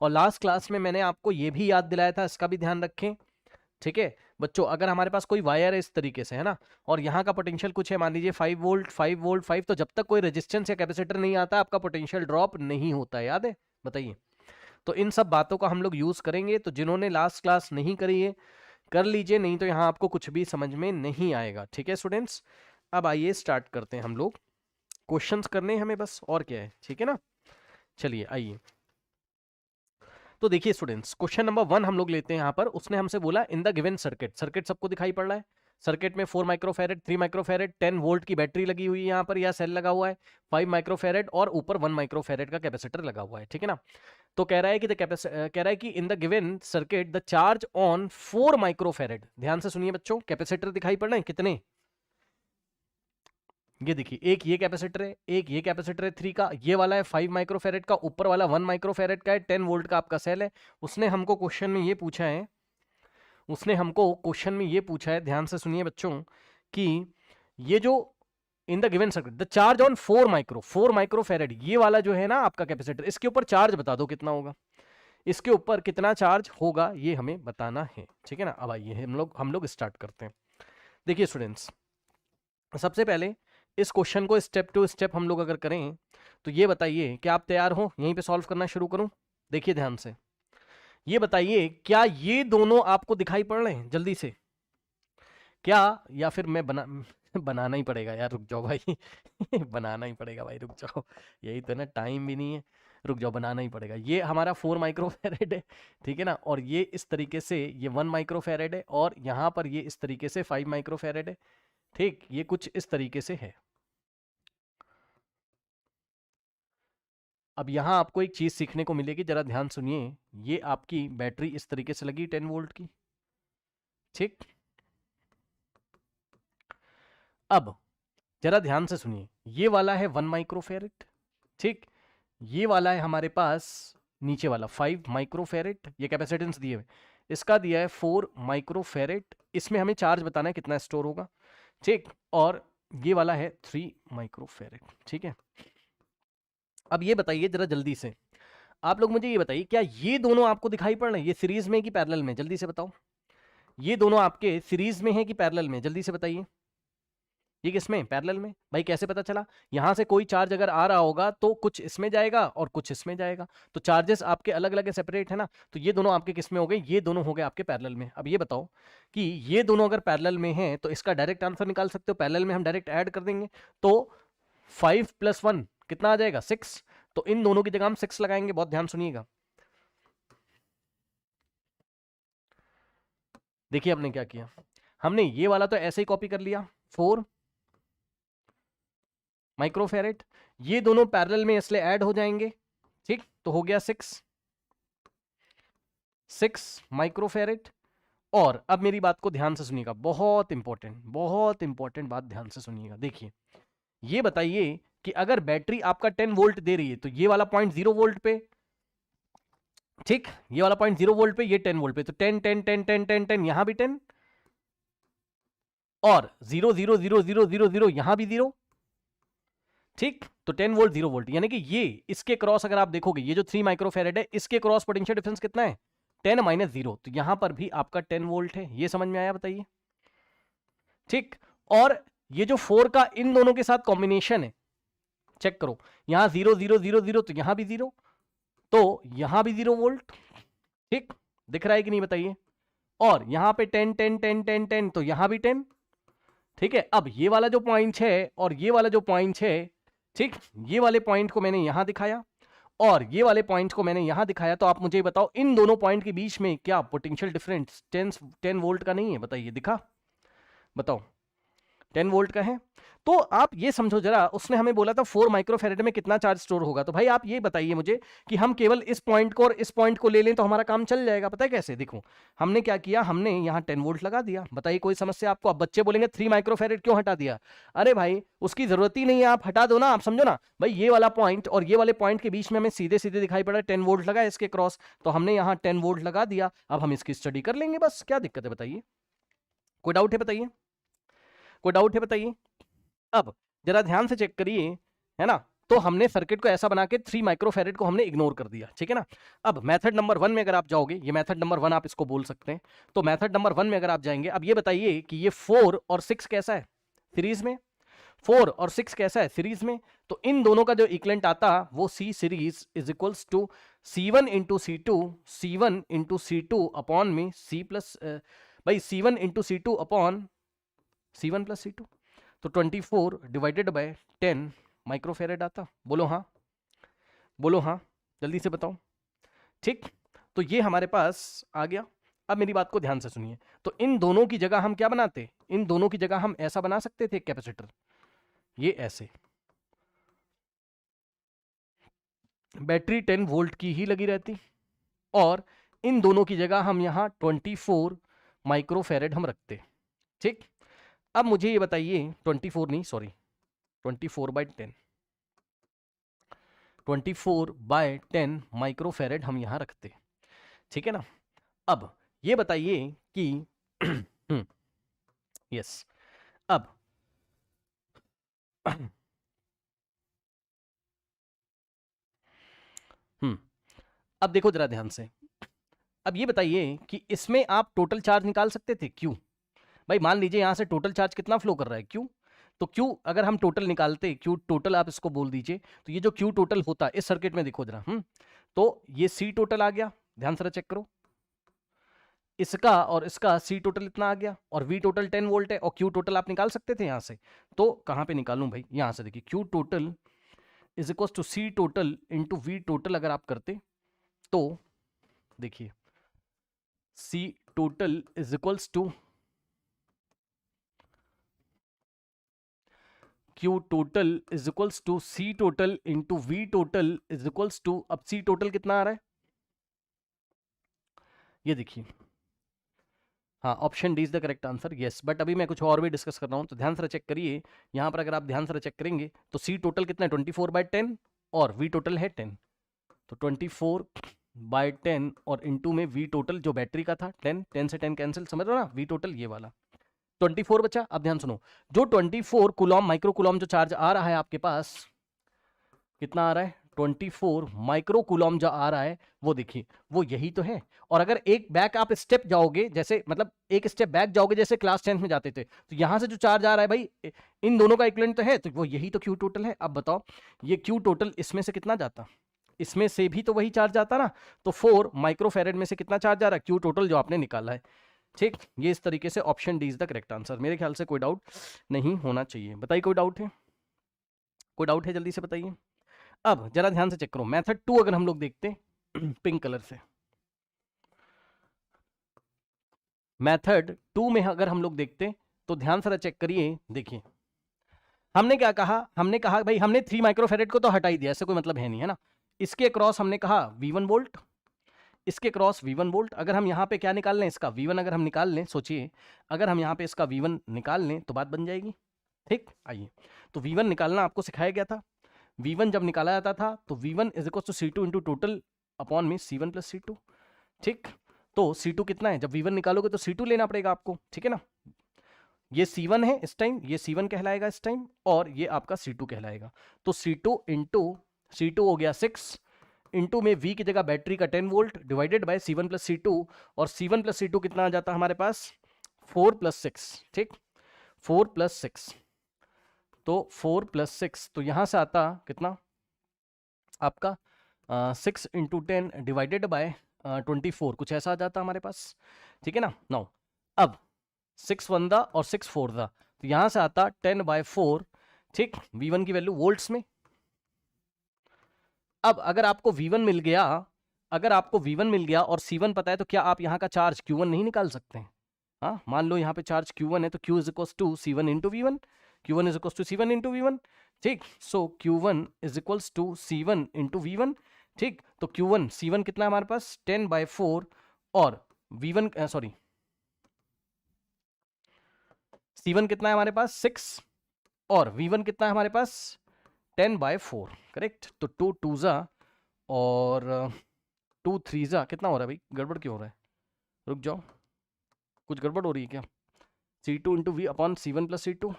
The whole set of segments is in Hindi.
और लास्ट क्लास में मैंने आपको ये भी याद दिलाया था, इसका भी ध्यान रखें, ठीक है बच्चों। अगर हमारे पास कोई वायर है इस तरीके से, है ना, और यहाँ का पोटेंशियल कुछ है, मान लीजिए 5 वोल्ट 5 वोल्ट 5, तो जब तक कोई रेजिस्टेंस या कैपेसिटर नहीं आता आपका पोटेंशियल ड्रॉप नहीं होता है, याद है, बताइए। तो इन सब बातों का हम लोग यूज करेंगे, तो जिन्होंने लास्ट क्लास नहीं करी है कर लीजिए, नहीं तो यहाँ आपको कुछ भी समझ में नहीं आएगा, ठीक है स्टूडेंट्स। अब आइए स्टार्ट करते हैं हम लोग, क्वेश्चंस करने हैं हमें बस, और क्या है, ठीक है ना। चलिए आइए, तो देखिए स्टूडेंट्स, क्वेश्चन नंबर 1 हम लोग लेते हैं यहाँ पर। उसने हमसे बोला in the given circuit, circuit सबको दिखाई पड़ रहा है, सर्किट में 4 माइक्रोफेरेड 3 माइक्रोफेरेड 10 वोल्ट की बैटरी लगी हुई है यहाँ पर, या सेल लगा हुआ है, 5 माइक्रोफेरेड और ऊपर 1 माइक्रोफेरेड का कैपेसिटर लगा हुआ है, ठीक है ना। तो कह रहा है कि कह रहा है कि in the given circuit the charge on 4 microfarad, ध्यान से सुनिए बच्चों, कैपेसिटर दिखाई पड़ रहे हैं कितने, ये देखिए, एक ये कैपेसिटर है, एक ये कैपेसिटर है 3 का, ये वाला है 5 माइक्रोफेरेड का, ऊपर वाला 1 माइक्रोफेरेड का है, 10 वोल्ट का आपका सेल है। उसने हमको क्वेश्चन में ये पूछा है, उसने हमको क्वेश्चन में ये पूछा है, ध्यान से सुनिए बच्चों, कि ये जो in the given circuit the charge on 4 microfarad, ये वाला जो है ना आपका कैपेसिटर, इसके ऊपर चार्ज बता दो कितना होगा, इसके ऊपर कितना चार्ज होगा ये हमें बताना है, ठीक है ना। अब आइए हम लोग स्टार्ट करते हैं। देखिए स्टूडेंट्स, सबसे पहले इस क्वेश्चन को स्टेप टू स्टेप हम लोग अगर करें, तो ये बताइए कि आप तैयार हो, यहीं पे सॉल्व करना शुरू करूं। देखिए ध्यान से, ये बताइए क्या ये दोनों आपको दिखाई पड़ रहे हैं जल्दी से, क्या, या फिर मैं बनाना ही पड़ेगा यार, रुक जाओ भाई बनाना ही पड़ेगा भाई, रुक जाओ, यही तो ना, टाइम भी नहीं है, रुक जाओ, बनाना ही पड़ेगा। ये हमारा 4 माइक्रोफेरेड है, ठीक है ना, और ये इस तरीके से ये 1 माइक्रोफेरेड है, और यहाँ पर ये इस तरीके से 5 माइक्रोफेरेड है, ठीक, ये कुछ इस तरीके से है। अब यहाँ आपको एक चीज सीखने को मिलेगी, जरा ध्यान सुनिए, ये आपकी बैटरी इस तरीके से लगी 10 वोल्ट की, ठीक। अब जरा ध्यान से सुनिए, ये वाला है 1 माइक्रोफेरेड, ठीक, ये वाला है हमारे पास नीचे वाला 5 माइक्रोफेरेड, ये कैपेसिटेंस दिए हुए, इसका दिया है 4 माइक्रोफेरेड, इसमें हमें चार्ज बताना है कितना स्टोर होगा, ठीक, और ये वाला है 3 माइक्रोफेरेड, ठीक है। अब ये बताइए जरा जल्दी से, आप लोग मुझे ये बताइए, क्या ये दोनों आपको दिखाई पड़ रहे हैं, ये सीरीज में कि पैरेलल में, जल्दी से बताओ, ये दोनों आपके सीरीज में है कि पैरेलल में, जल्दी से बताइए। ये किसमें, पैरेलल में, भाई कैसे पता चला, यहां से कोई चार्ज अगर आ रहा होगा तो कुछ इसमें जाएगा और कुछ इसमें जाएगा, तो चार्जेस आपके अलग अलग सेपरेट है ना, तो ये दोनों आपके किसमें हो गए, ये दोनों हो गए आपके पैरेलल में। अब ये बताओ कि ये दोनों अगर पैरेलल में हैं तो इसका डायरेक्ट आंसर निकाल सकते हो, पैरेलल में हम डायरेक्ट ऐड कर देंगे, तो 5 + 1 कितना आ जाएगा, 6, तो इन दोनों की जगह हम 6 लगाएंगे, बहुत ध्यान सुनिएगा। देखिए हमने क्या किया, हमने ये वाला तो ऐसे ही कॉपी कर लिया 4 माइक्रोफेरेड, ये दोनों पैरेलल में इसलिए ऐड हो जाएंगे, ठीक, तो हो गया 6 माइक्रोफेरेड। और अब मेरी बात को ध्यान से सुनिएगा, बहुत इंपॉर्टेंट बात ध्यान से सुनिएगा। देखिए ये बताइए कि अगर बैटरी आपका 10 वोल्ट दे रही है, तो ये वाला पॉइंट 0 वोल्ट पे, ठीक, ये वाला पॉइंट 0 वोल्ट पे, ये 10 वोल्ट पे, तो 10 10 10 10 10 10 यहां भी 10, और 0 0 0 0 0 0 यहां भी 0, ठीक, तो 10 वोल्ट 0 वोल्ट, यानी कि ये इसके क्रॉस अगर आप देखोगे, ये जो 3 माइक्रोफेरेड है इसके क्रॉस पोटेंशियल डिफरेंस कितना है, 10 - 0, तो यहां पर भी आपका 10 वोल्ट है, ये समझ में आया बताइए, ठीक। और ये जो 4 का इन दोनों के साथ कॉम्बिनेशन है, चेक करो, यहां 0 0 0 0, तो यहां भी 0, तो यहां भी 0 वोल्ट, ठीक, दिख रहा है कि नहीं बताइए, और यहां पे 10 10 10 10 10, तो यहां भी 10, ठीक है। अब ये वाला जो पॉइंट है और ये वाला जो पॉइंट है, ठीक, ये वाले पॉइंट को मैंने यहां दिखाया और ये वाले पॉइंट को मैंने यहां दिखाया, तो आप मुझे बताओ इन दोनों पॉइंट के बीच में क्या पोटेंशियल डिफरेंस 10 वोल्ट का नहीं है, बताइए, दिखा, बताओ 10 वोल्ट का है। तो आप ये समझो जरा, उसने हमें बोला था 4 माइक्रोफेरेड में कितना चार्ज स्टोर होगा, तो भाई आप ये बताइए मुझे कि हम केवल इस पॉइंट को और इस पॉइंट को ले लें तो हमारा काम चल जाएगा। पता है कैसे, देखो हमने क्या किया, हमने यहाँ 10 वोल्ट लगा दिया, बताइए कोई समस्या आपको। अब बच्चे बोलेंगे 3 माइक्रोफेरेड क्यों हटा दिया, अरे भाई उसकी जरूरत ही नहीं है, आप हटा दो ना, आप समझो ना भाई, ये वाला पॉइंट और ये वाले पॉइंट के बीच में हमें सीधे सीधे दिखाई पड़ा 10 वोल्ट लगा इसके क्रॉस, तो हमने यहाँ 10 वोल्ट लगा दिया, अब हम इसकी स्टडी कर लेंगे, बस क्या दिक्कत है बताइए, कोई डाउट है बताइए, कोई डाउट है बताइए। अब जरा ध्यान से चेक करिए, है ना, तो हमने सर्किट को ऐसा बना के 3 माइक्रोफेरेड को हमने इग्नोर कर दिया, ठीक है ना। अब मेथड नंबर 1 में अगर आप जाओगे, ये मेथड नंबर 1 आप इसको बोल सकते हैं, तो मेथड नंबर 1 में अगर आप जाएंगे, अब ये बताइए कि ये 4 और 6 कैसा है सीरीज में, 4 और 6 कैसा है सीरीज में, तो इन दोनों का जो इक्विवेलेंट आता वो C series is equals to C1 into C2, C1 into C2 upon में C प्लस भाई C1 into C2 upon C1 plus C2, तो 24 डिवाइडेड बाय 10 माइक्रोफेरेड आता। बोलो हाँ, बोलो हाँ, जल्दी से बताओ। ठीक, तो ये हमारे पास आ गया। अब मेरी बात को ध्यान से सुनिए, तो इन दोनों की जगह हम क्या बनाते, इन दोनों की जगह हम ऐसा बना सकते थे कैपेसिटर, ये ऐसे, बैटरी 10 वोल्ट की ही लगी रहती, और इन दोनों की जगह हम यहां 24 माइक्रोफेरेड हम रखते। ठीक, अब मुझे ये बताइए, 24 नहीं सॉरी 24/10, 24/10 माइक्रोफेरेड हम यहां रखते, ठीक है ना। अब ये बताइए कि यस, अब अब देखो जरा ध्यान से, अब ये बताइए कि इसमें आप टोटल चार्ज निकाल सकते थे क्यू। भाई मान लीजिए यहां से टोटल चार्ज कितना फ्लो कर रहा है क्यू, तो क्यू अगर हम टोटल निकालते, क्यू टोटल आप इसको बोल दीजिए, तो ये जो क्यू टोटल होता इस सर्किट में देखो जरा, तो ये सी टोटल आ गया, ध्यान से चेक करो, इसका और इसका सी टोटल इतना आ गया, और वी टोटल 10 वोल्ट है, और क्यू टोटल आप निकाल सकते थे यहां से, तो कहां पे निकालूं भाई, यहां से देखिए Q total is equal to C total into V total अगर आप करते, तो देखिए C total is equals to Q total is equals to C total into V total is equals to, अब सी टोटल कितना आ रहा है, ये देखिए, हाँ option D is the correct answer, yes. But अभी मैं कुछ और भी डिस्कस कर रहा हूँ, तो ध्यान से चेक करिए, यहाँ पर अगर आप ध्यान से चेक करेंगे तो सी टोटल कितना है 24/10 और वी टोटल है 10, तो 24/10 और इंटू में वी टोटल जो बैटरी का था 10, 10 से 10 कैंसिल, समझ रहे हो ना, वी टोटल ये वाला 24 बचा। अब ध्यान सुनो, जो 24 कुलॉम माइक्रो कुलॉम जो चार्ज आ रहा है आपके पास, कितना आ रहा है 24 माइक्रो कुलॉम जो आ रहा है, वो देखिए वो यही तो है। और अगर एक बैक आप स्टेप जाओगे, जैसे मतलब एक स्टेप बैक जाओगे जैसे क्लास 10 में जाते थे, तो यहां से जो चार्ज आ रहा है भाई इन दोनों का इक्विवेलेंट तो है, तो वो यही तो क्यू टोटल है। अब बताओ ये क्यू टोटल इसमें से कितना जाता, इसमें से भी तो वही चार्ज आता ना, तो 4 माइक्रोफेरेड में से कितना चार्ज आ रहा है क्यू टोटल जो आपने निकाला है। ठीक, ये इस तरीके से option D is the correct answer, मेरे ख्याल से कोई डाउट नहीं होना चाहिए। बताइए कोई डाउट है, कोई डाउट है जल्दी से बताइए। अब जरा ध्यान से चेक करो, मेथड 2 अगर हम लोग देखते पिंक कलर से, मेथड 2 में अगर हम लोग देखते तो ध्यान से चेक करिए, देखिए हमने क्या कहा, हमने कहा भाई हमने 3 माइक्रोफेरेड को तो हटा ही दिया, ऐसे कोई मतलब है नहीं है ना। इसके क्रॉस हमने कहा V1 वोल्ट, इसके क्रॉस V1 वोल्ट, अगर हम यहाँ पे क्या निकाल लें इसका V1 अगर हम निकाल लें, सोचिए अगर हम यहाँ पे इसका V1 निकाल लें तो बात बन जाएगी। ठीक, आइए, तो V1 निकालना आपको सिखाया गया था, V1 जब निकाला जाता था तो V1 is equal to C2 into total upon में C1 प्लस C2। ठीक, तो C2 कितना है, जब V1 निकालोगे तो C2 लेना पड़ेगा आपको, ठीक है ना। ये C1 है इस टाइम, ये C1 कहलाएगा इस टाइम, और ये आपका C2 कहलाएगा। तो C2 इंटू C2 हो गया 6, इंटू में V की जगह बैटरी का 10 volt divided by C1 plus C2, और C1 प्लस C2 कितना आ जाता है हमारे पास 4 प्लस 6। ठीक, 4 प्लस 6, तो 4 प्लस 6 तो यहां से आता कितना आपका 6 इंटू 10 डिवाइडेड बाय 24, कुछ ऐसा आ जाता हमारे पास, ठीक है ना। नाउ अब 6 1 दा और 6 4 दा, तो यहां से आता 10/4। ठीक, V1 की वैल्यू वोल्ट्स में। अब अगर आपको V1 मिल गया, अगर आपको V1 मिल गया और C1 पता है, तो क्या आप यहां का चार्ज Q1 नहीं निकाल सकते हैं। हाँ, मान लो यहाँ पे चार्ज Q1 है, तो Q is equal to C1 into V1, Q1 is equal to C1 into V1। ठीक, so Q1 is equals to C1 into V1। ठीक, तो Q1 C1 कितना है हमारे पास 10/4, और V1 सॉरी C1 कितना है हमारे पास 6, और V1 कितना है हमारे पास 10/4, करेक्ट। तो 2 2 जा और 2 3 जा कितना हो रहा है भाई, गड़बड़ क्यों हो रहा है, रुक जाओ, कुछ गड़बड़ हो रही है क्या। C2 into V upon C1 plus C2,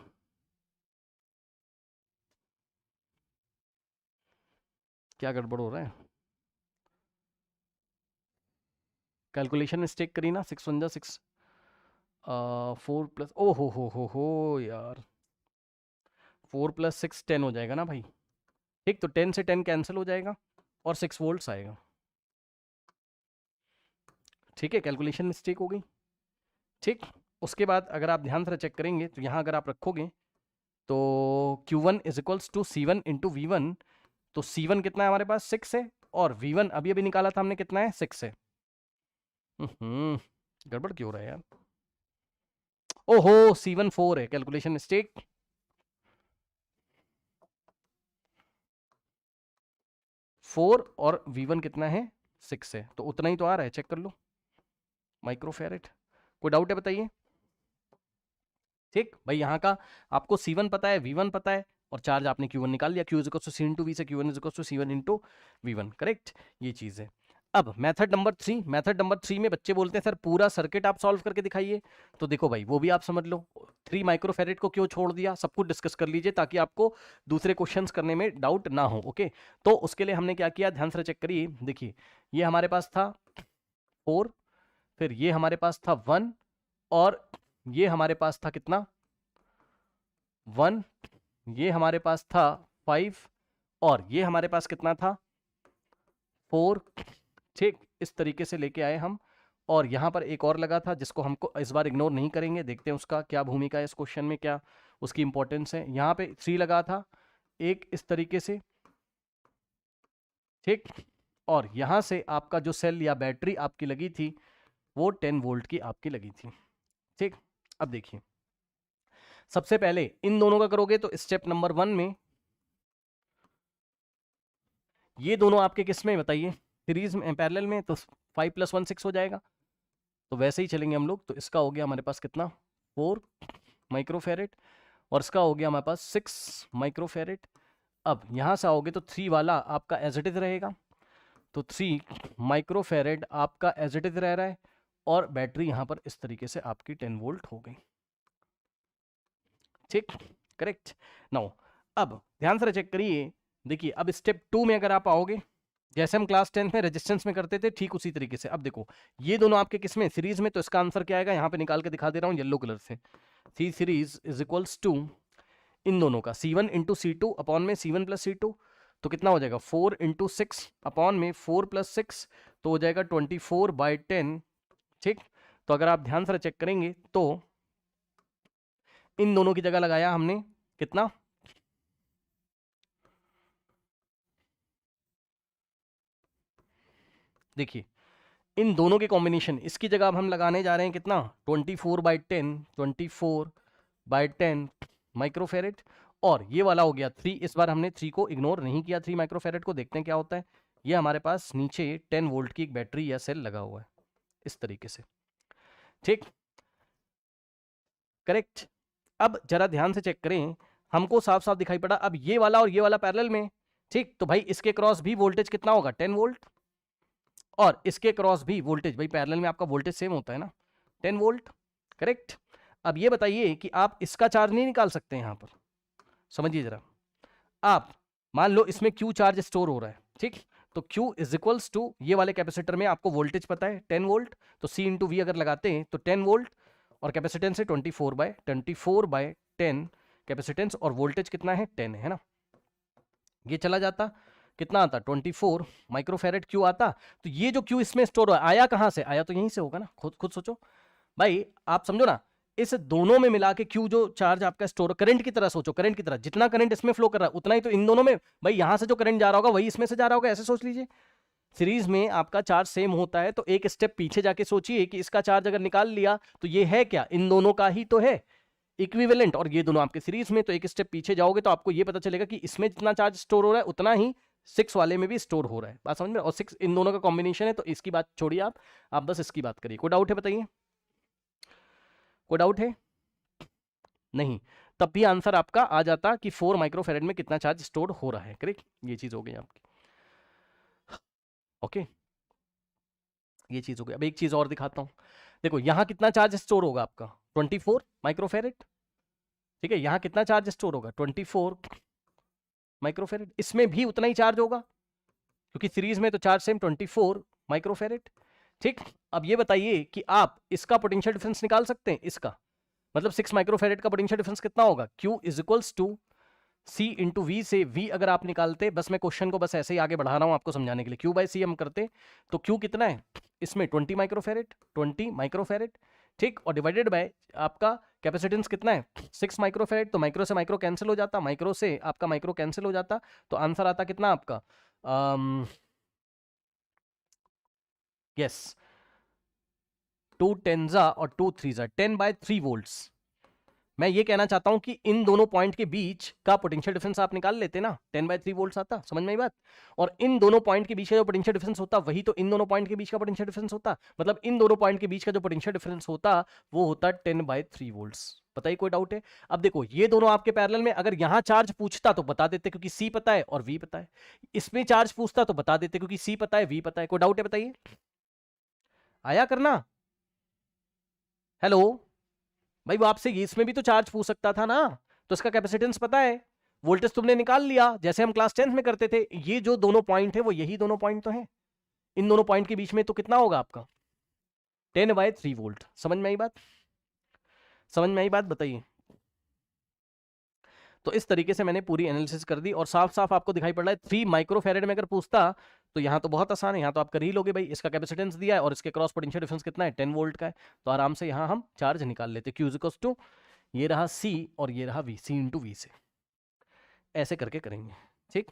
क्या गड़बड़ हो रहा है? कैलकुलेशन मिस्टेक करी ना। 6 1 6 4 प्लस, ओ हो यार, 4 प्लस 6 10 हो जाएगा ना भाई। ठीक, तो 10 से 10 कैंसिल हो जाएगा और 6 वोल्ट्स आएगा। ठीक है, कैलकुलेशन मिस्टेक हो गई। ठीक, उसके बाद अगर आप ध्यान से चेक करेंगे तो यहाँ अगर आप रखोगे तो Q1 is equals to C1 into V1। तो C1 कितना है हमारे पास? 6 है, और V1 अभी अभी निकाला था हमने, कितना है? 6 है। गड़बड़ क्यों हो रहा है यार? ओहो, C1 4 है, कैलकुलेशन मिस्टेक। फोर और V1 कितना है? 6 है, तो उतना ही तो आ रहा है, चेक कर लो, माइक्रोफेरेड। कोई डाउट है बताइए? ठीक भाई, यहाँ का आपको C1 पता है, V1 पता है, और चार्ज आपने Q1 निकाल लिया। Q is equal to C into V से Q1 is equal to C1 into V1, correct. ये चीज है। अब मेथड नंबर 3 में बच्चे बोलते हैं सर पूरा सर्किट आप सॉल्व करके दिखाइए। तो देखो भाई, वो भी आप समझ लो, 3 माइक्रोफेरेड को क्यों छोड़ दिया, सब कुछ डिस्कस कर लीजिए ताकि आपको दूसरे क्वेश्चंस करने में डाउट ना हो। ओके, तो उसके लिए हमने क्या किया, ध्यान से चेक करिए। देखिए, ये हमारे पास था 4, फिर ये हमारे पास था 1, और ये हमारे पास था कितना? 1, ये हमारे पास था 5, और ये हमारे पास कितना था? 4। ठीक, इस तरीके से लेके आए हम। और यहां पर एक और लगा था जिसको हमको इस बार इग्नोर नहीं करेंगे, देखते हैं उसका क्या भूमिका है इस क्वेश्चन में, क्या उसकी इंपॉर्टेंस है। यहां पे 3 लगा था एक, इस तरीके से। ठीक, और यहां से आपका जो सेल या बैटरी आपकी लगी थी वो 10 वोल्ट की आपकी लगी थी। ठीक, अब देखिए, सबसे पहले इन दोनों का करोगे तो स्टेप नंबर 1 में ये दोनों आपके किस में बताइए? सीरीज में, पैरेलल में, तो 5 + 1 6 हो जाएगा। तो वैसे ही चलेंगे हम लोग। तो इसका हो गया हमारे पास कितना? 4 माइक्रोफेरेड, और इसका हो गया हमारे पास 6 माइक्रोफेरेड। अब यहां से आओगे तो 3 वाला आपका एज इट इज रहेगा, तो 3 माइक्रोफेरेड आपका एज इट इज रह रहा है, और बैटरी यहां पर इस तरीके से आपकी 10 वोल्ट हो गई। ठीक, करेक्ट। नाउ अब ध्यान से चेक करिए। देखिए, अब स्टेप 2 में अगर आप आओगे, जैसे हम क्लास 10 में रेजिस्टेंस में करते थे, ठीक उसी तरीके से। अब देखो, ये दोनों आपके किस में? सीरीज में। तो इसका आंसर क्या आएगा? यहाँ पे निकाल के दिखा दे रहा हूँ येलो कलर से। C series is equals to इन दोनों का C1 इंटू C2 अपॉन में C1 प्लस C2। तो कितना हो जाएगा? 4 इंटू 6 अपॉन में 4 + 6, तो हो जाएगा 24/10। ठीक, तो अगर आप ध्यान से चेक करेंगे तो इन दोनों की जगह लगाया हमने कितना? देखिए, इन दोनों के कॉम्बिनेशन, इसकी जगह अब हम लगाने जा रहे हैं कितना? 24/10, 24/10 माइक्रोफेरेड। और ये वाला हो गया 3। इस बार हमने 3 को इग्नोर नहीं किया, 3 माइक्रोफेरेड को। देखते हैं क्या होता है। ये हमारे पास नीचे 10 वोल्ट की एक बैटरी या सेल लगा हुआ है इस तरीके से। ठीक, करेक्ट। अब जरा ध्यान से चेक करें, हमको साफ साफ दिखाई पड़ा। अब ये वाला और ये वाला पैरेलल में। ठीक, तो भाई इसके क्रॉस भी वोल्टेज कितना होगा? 10 वोल्ट, और इसके क्रॉस भी वोल्टेज, भाई पैरेलल में आपका वोल्टेज सेम होता है ना, 10 वोल्ट, करेक्ट। अब ये बताइए कि आप इसका चार्ज नहीं निकाल सकते यहां पर? समझिए जरा, आप मान लो इसमें Q चार्ज स्टोर हो रहा है। ठीक, तो Q इज इक्वल्स टू, ये वाले कैपेसिटर में आपको वोल्टेज पता है 10 वोल्ट, तो C इंटू वी अगर लगाते हैं तो 10 वोल्ट, और कैपेसिटेंस है 24/10 कैपेसिटेंस, और वोल्टेज कितना है? 10 है ना। ये चला जाता, कितना आता? 24 माइक्रोफेरेड Q आता। तो ये जो Q इसमें स्टोर आया कहां से? आया तो यहीं से होगा ना। खुद खुद सोचो भाई, आप समझो ना, इस दोनों में मिला के Q जो चार्ज आपका स्टोर, करंट की तरह सोचो, करंट की तरह, जितना करंट इसमें फ्लो कर रहा है उतना ही तो इन दोनों में, भाई यहां से जो करंट जा रहा होगा वही इसमें से जा रहा होगा, ऐसे सोच लीजिए। सीरीज में आपका चार्ज सेम होता है, तो एक स्टेप पीछे जाके सोचिए कि इसका चार्ज अगर निकाल लिया तो ये है क्या? इन दोनों का ही तो है इक्विवेलेंट, और ये दोनों आपके सीरीज में। तो एक स्टेप पीछे जाओगे तो आपको ये पता चलेगा कि इसमें जितना चार्ज स्टोर हो रहा है उतना ही 6 वाले में भी स्टोर हो रहा है। बात समझ में? और 6 इन दोनों का कॉम्बिनेशन है, तो इसकी बात छोड़िए आप बस इसकी बात करिए। कोई डाउट है बताइए? कोई डाउट है? नहीं, तब भी आंसर आपका आ जाता कि 4 माइक्रोफेरेड में कितना चार्ज स्टोर हो रहा है, करेक्ट। ये चीज हो गई आपकी, ओके, ये चीज हो गई। अब एक चीज और दिखाता हूं, देखो यहां कितना चार्ज स्टोर होगा आपका? 24 माइक्रोफेरेड। ठीक है, यहां कितना चार्ज स्टोर होगा? 24 माइक्रोफेरेड। इसमें भी उतना ही चार्ज होगा, क्योंकि सीरीज में तो चार्ज सेम 24 माइक्रोफेरेड। ठीक, अब ये बताइए कि आप इसका पोटेंशियल डिफरेंस निकाल सकते हैं, इसका मतलब 6 माइक्रोफेरेड का पोटेंशियल डिफरेंस कितना होगा, Q is equals to C into V से V अगर आप निकालते, बस मैं क्वेश्चन को बस ऐसे ही आगे बढ़ा रहा हूं आपको समझाने के लिए, Q बाई C हम करते तो Q कितना है इसमें 20 माइक्रोफेरेड, 20 माइक्रोफेरेड। ठीक, और डिवाइडेड बाय आपका कैपेसिटेंस कितना है 6 माइक्रोफेरेड, तो माइक्रो से माइक्रो कैंसिल हो जाता, माइक्रो से आपका माइक्रो कैंसिल हो जाता, तो आंसर आता कितना आपका, यस 2 टेंजा और 2 थ्रीजा 10/3 वोल्ट्स। मैं ये कहना चाहता हूं कि इन दोनों पॉइंट के बीच का पोटेंशियल डिफरेंस आप निकाल लेते ना, 10/3 वोल्ट्स आता, समझ में आई बात। और इन दोनों पॉइंट के बीच का जो पोटेंशियल डिफरेंस होता वही तो इन दोनों पॉइंट के बीच का पोटेंशियल डिफरेंस होता, मतलब इन दोनों पॉइंट के बीच का जो पोटेंशियल डिफरेंस होता वो होता 10/3 वोल्ट्स। बताइए कोई डाउट है। अब देखो ये दोनों आपके पैरेलल में, अगर यहां चार्ज पूछता तो बता देते क्योंकि सी पता है और वी पता है, इसमें चार्ज पूछता तो बता देते क्योंकि सी पता है वी पता है। कोई डाउट है बताइए, आया करना। हेलो भाई, वो आपसे इसमें भी तो चार्ज पूछ सकता था ना, तो इसका कैपेसिटेंस पता है, वोल्टेज तुमने निकाल लिया जैसे हम क्लास 10th में करते थे। ये जो दोनों पॉइंट है वो यही दोनों पॉइंट तो हैं, इन दोनों पॉइंट के बीच में तो कितना होगा आपका 10/3 वोल्ट। समझ में आई बात, समझ में आई बात, बताइए। तो इस तरीके से मैंने पूरी एनालिसिस कर दी और साफ साफ आपको दिखाई पड़ रहा है 3 माइक्रोफेरेड में अगर पूछता तो यहाँ तो बहुत आसान है, यहाँ तो आप कर ही लोगे भाई, इसका कैपेसिटेंस दिया है और इसके क्रॉस पोटेंशियल डिफरेंस कितना है 10 वोल्ट का है, तो आराम से यहाँ हम चार्ज निकाल लेते, Q इक्वल्स टू ये रहा C और ये रहा V, C इंटू वी से, ऐसे करके करेंगे। ठीक।